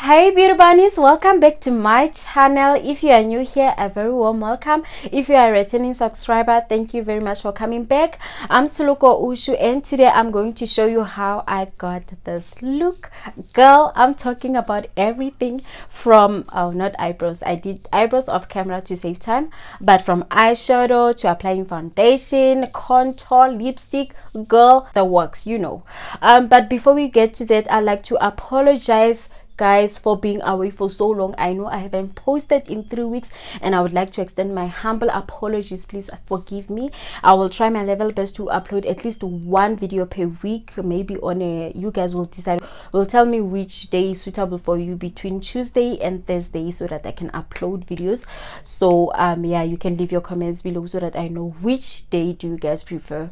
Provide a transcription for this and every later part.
Hey Beauty Bunnies, welcome back to my channel. If you are new here, a very warm welcome. If you are a returning subscriber, thank you very much for coming back. I'm Suluko Ushu and today I'm going to show you how I got this look. Girl, I'm talking about everything from, not eyebrows. I did eyebrows off camera to save time, but from eyeshadow to applying foundation, contour, lipstick, girl, the works, you know. But before we get to that, I'd like to apologize guys for being away for so long. I know I haven't posted in 3 weeks and I would like to extend my humble apologies. Please forgive me. I will try my level best to upload at least one video per week, maybe on a, you guys will decide, will tell me which day is suitable for you between Tuesday and Thursday so that I can upload videos. So yeah, you can leave your comments below so that I know which day do you guys prefer.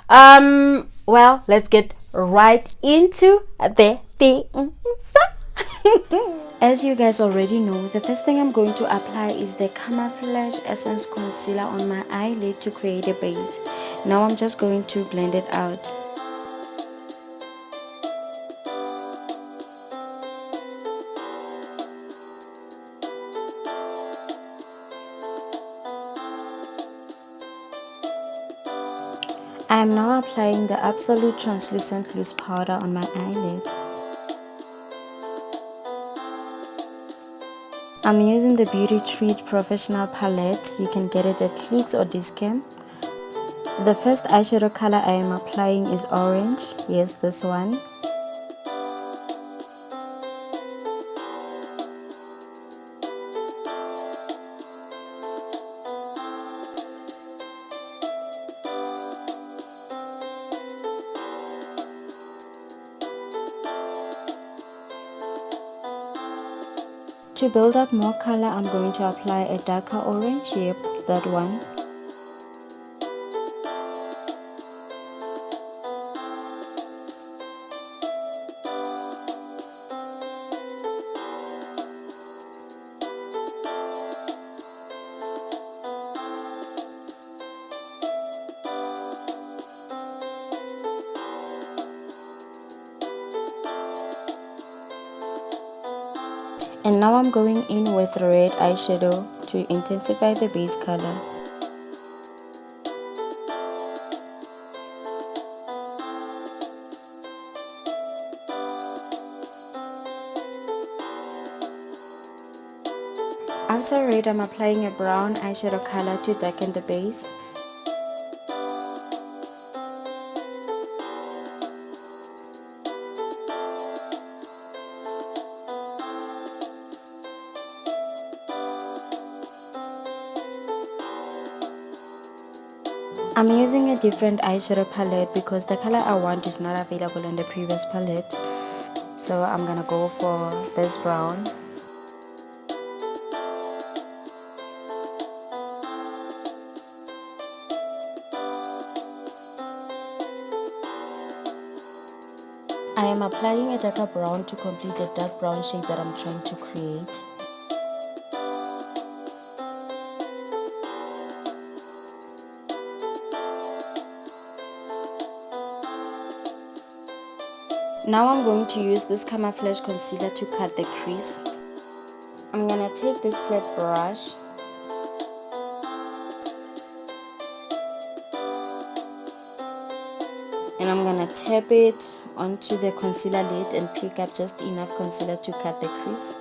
Well, let's get right into the things. As you guys already know, the first thing I'm going to apply is the Camouflage Essence Concealer on my eyelid to create a base. Now I'm just going to blend it out. I am now applying the Absolute Translucent Loose Powder on my eyelid. I'm using the Beauty Treat Professional Palette. You can get it at Crease or Dis-Chem. The first eyeshadow color I am applying is orange. Yes, this one. To build up more color, I'm going to apply a darker orange. Yep, that one. And now I'm going in with red eyeshadow to intensify the base color. After red, I'm applying a brown eyeshadow color to darken the base. I'm using a different eyeshadow palette because the color I want is not available in the previous palette. So I'm gonna go for this brown. I am applying a darker brown to complete the dark brown shade that I'm trying to create. Now I'm going to use this Camouflage concealer to cut the crease. I'm gonna take this flat brush and I'm gonna tap it onto the concealer lid and pick up just enough concealer to cut the crease.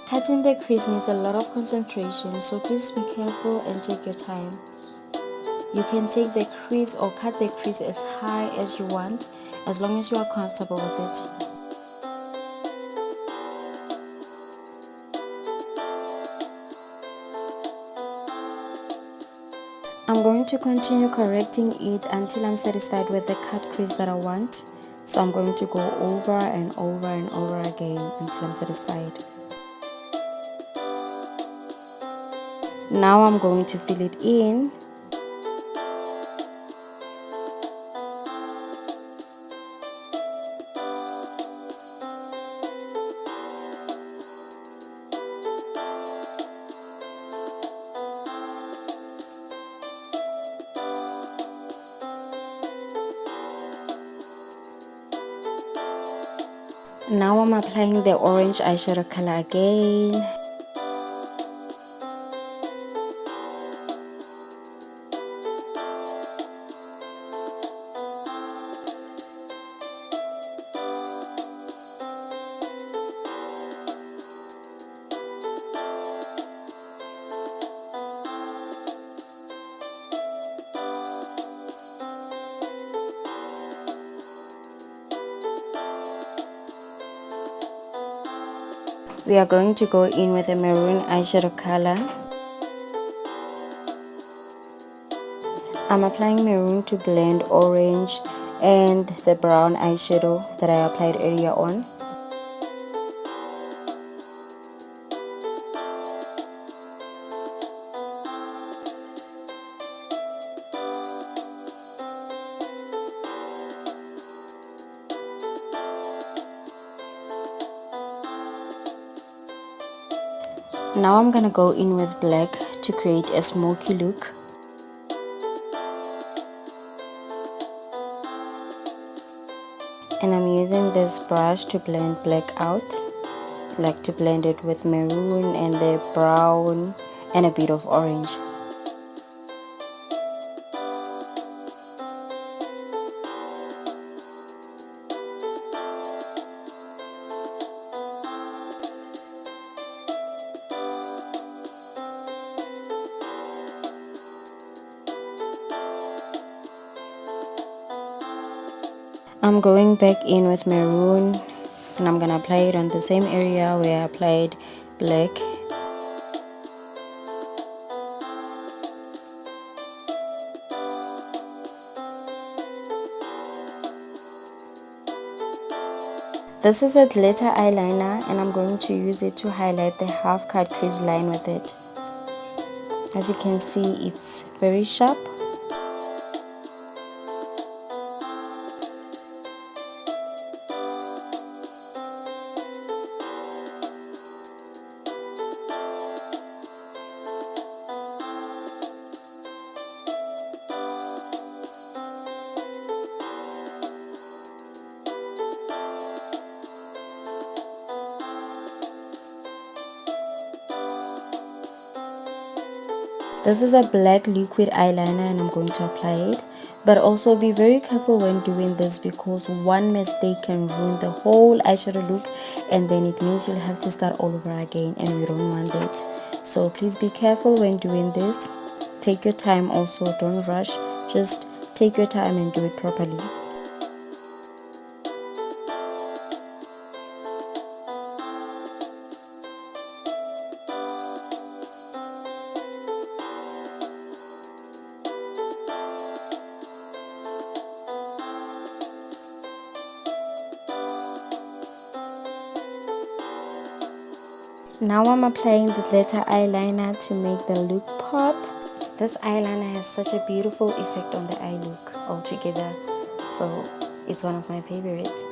Cutting the crease needs a lot of concentration, so please be careful and take your time. You can take the crease or cut the crease as high as you want, as long as you are comfortable with it. I'm going to continue correcting it until I'm satisfied with the cut crease that I want. So I'm going to go over and over and over again until I'm satisfied. Now I'm going to fill it in. Now I'm applying the orange eyeshadow color again. We are going to go in with a maroon eyeshadow color. I'm applying maroon to blend orange and the brown eyeshadow that I applied earlier on. Now I'm gonna go in with black to create a smoky look. And I'm using this brush to blend black out. I like to blend it with maroon and the brown and a bit of orange. I'm going back in with maroon and I'm gonna apply it on the same area where I applied black. This is a glitter eyeliner and I'm going to use it to highlight the half cut crease line with it. As you can see, it's very sharp. This is a black liquid eyeliner and I'm going to apply it. But also be very careful when doing this because one mistake can ruin the whole eyeshadow look and then it means you'll have to start all over again and we don't want that. So please be careful when doing this. Take your time also, don't rush. Just take your time and do it properly. Now I'm applying the glitter eyeliner to make the look pop. This eyeliner has such a beautiful effect on the eye look altogether, so it's one of my favorites.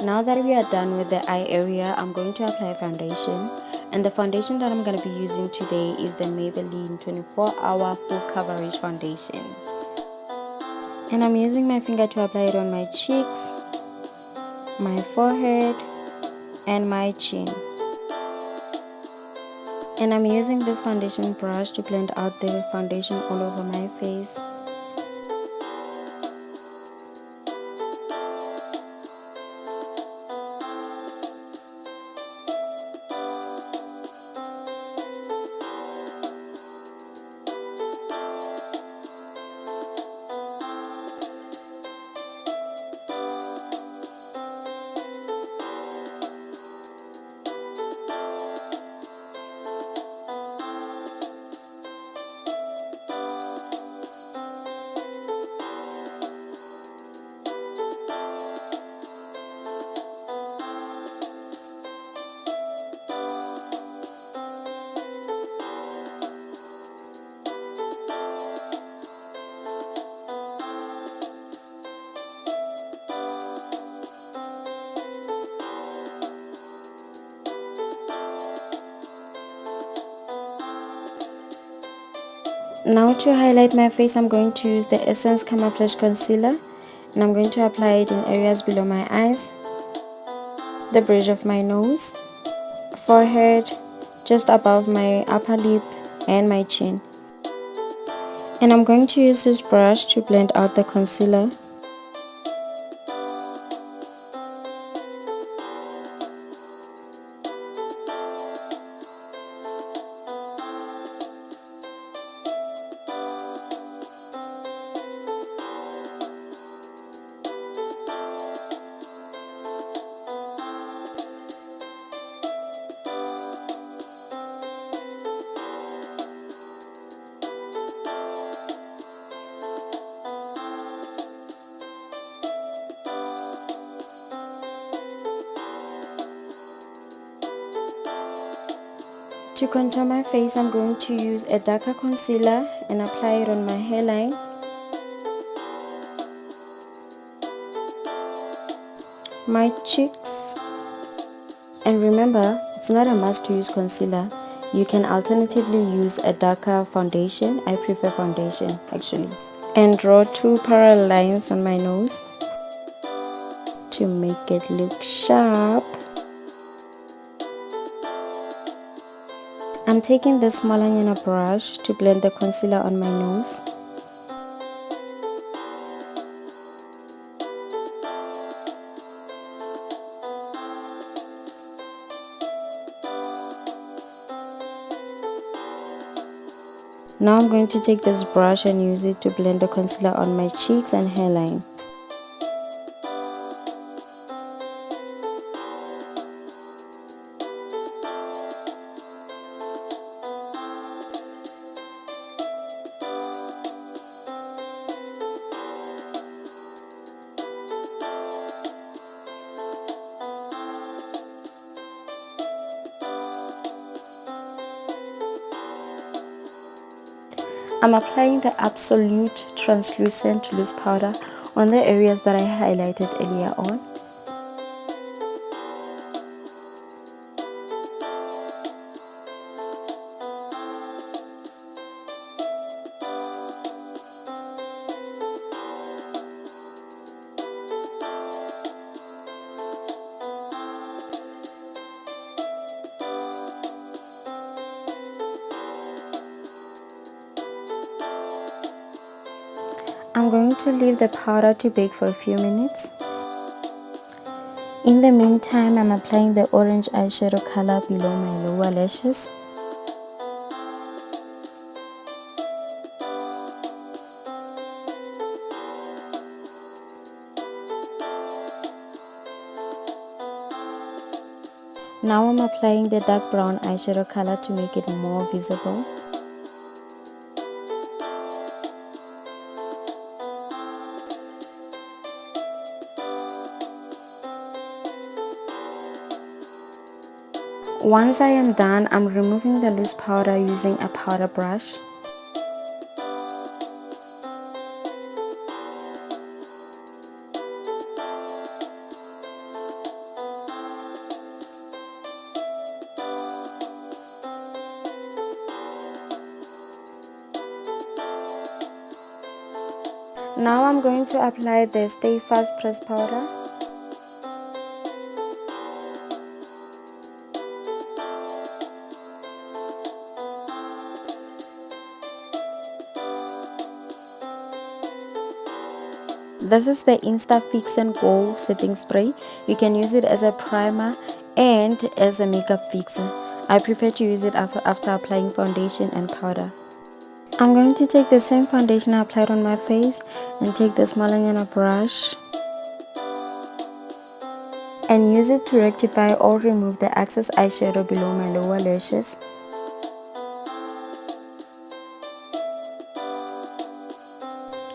Now that we are done with the eye area, I'm going to apply foundation. And the foundation that I'm going to be using today is the Maybelline 24-hour full coverage foundation. And I'm using my finger to apply it on my cheeks, my forehead, and my chin. And I'm using this foundation brush to blend out the foundation all over my face. Now to highlight my face, I'm going to use the Essence Camouflage Concealer And I'm going to apply it in areas below my eyes, the bridge of my nose, forehead, just above my upper lip, and my chin. And I'm going to use this brush to blend out the concealer. To contour my face, I'm going to use a darker concealer and apply it on my hairline, my cheeks. And remember, it's not a must to use concealer. You can alternatively use a darker foundation. I prefer foundation actually. And draw 2 parallel lines on my nose to make it look sharp. I'm taking the small eyeliner brush to blend the concealer on my nose. Now I'm going to take this brush and use it to blend the concealer on my cheeks and hairline. I'm applying the Absolute Translucent Loose Powder on the areas that I highlighted earlier on. I'm going to leave the powder to bake for a few minutes. In the meantime, I'm applying the orange eyeshadow color below my lower lashes. Now I'm applying the dark brown eyeshadow color to make it more visible. Once I am done, I'm removing the loose powder using a powder brush. Now I'm going to apply the Stay-fast press powder. This is the Insta Fix and Go setting spray. You can use it as a primer and as a makeup fixer. I prefer to use it after applying foundation and powder. I'm going to take the same foundation I applied on my face and take the small eyeliner brush and use it to rectify or remove the excess eyeshadow below my lower lashes.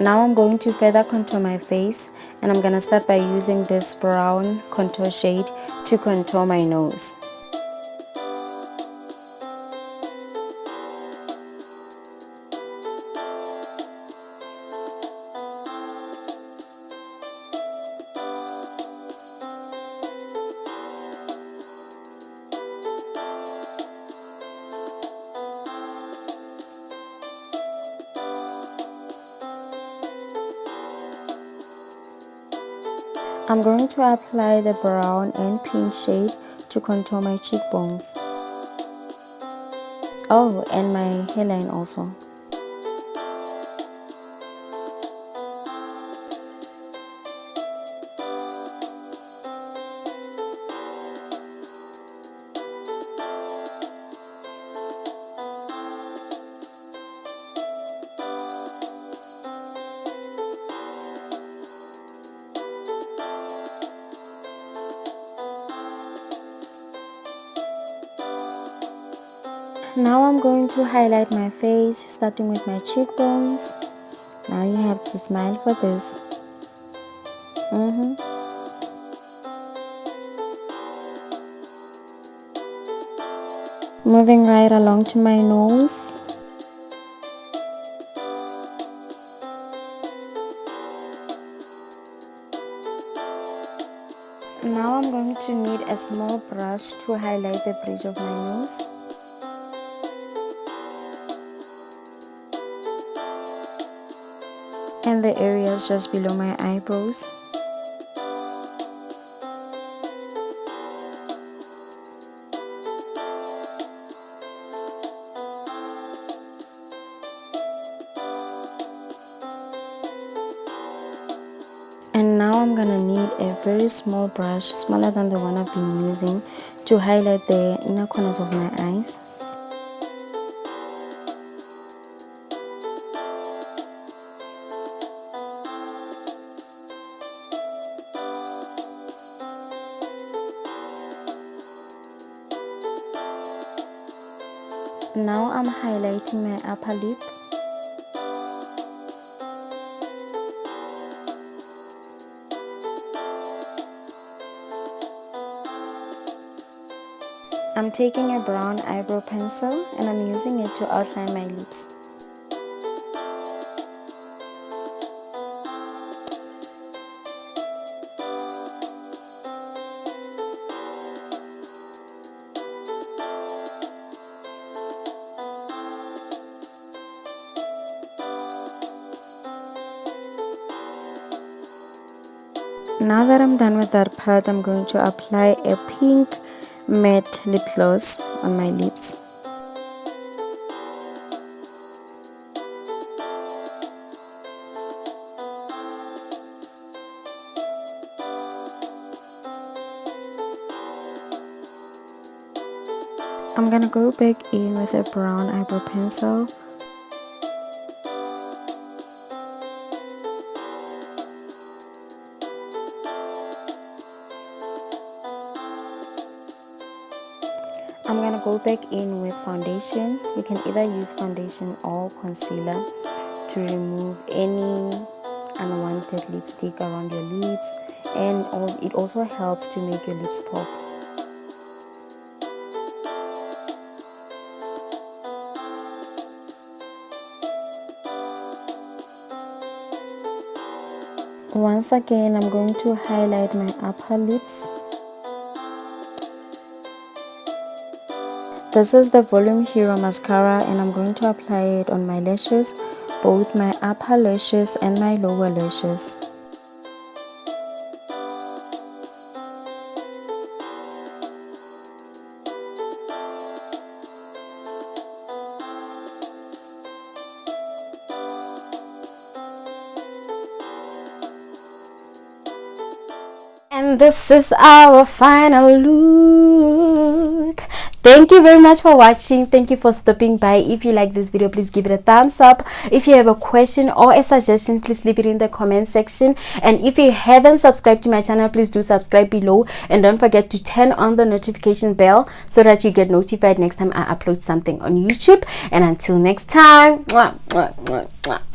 Now I'm going to further contour my face, and I'm gonna start by using this brown contour shade to contour my nose. I'm going to apply the brown and pink shade to contour my cheekbones. Oh, and my hairline also. Now I'm going to highlight my face, starting with my cheekbones. Now you have to smile for this. Moving right along to my nose. Now I'm going to need a small brush to highlight the bridge of my nose. And the areas just below my eyebrows. And now I'm gonna need a very small brush, smaller than the one I've been using, to highlight the inner corners of my eyes. Now I'm highlighting my upper lip. I'm taking a brown eyebrow pencil and I'm using it to outline my lips. Now that I'm done with that part, I'm going to apply a pink matte lip gloss on my lips. I'm gonna go back in with a brown eyebrow pencil. I'm gonna go back in with foundation. You can either use foundation or concealer to remove any unwanted lipstick around your lips, and it also helps to make your lips pop. Once again, I'm going to highlight my upper lips. This is the Volume Hero mascara and I'm going to apply it on my lashes, both my upper lashes and my lower lashes. And this is our final look. Thank you very much for watching. Thank you for stopping by. If you like this video, please give it a thumbs up. If you have a question or a suggestion, please leave it in the comment section. And if you haven't subscribed to my channel, please do subscribe below, and don't forget to turn on the notification bell so that you get notified next time I upload something on YouTube. And until next time, mwah, mwah, mwah, mwah.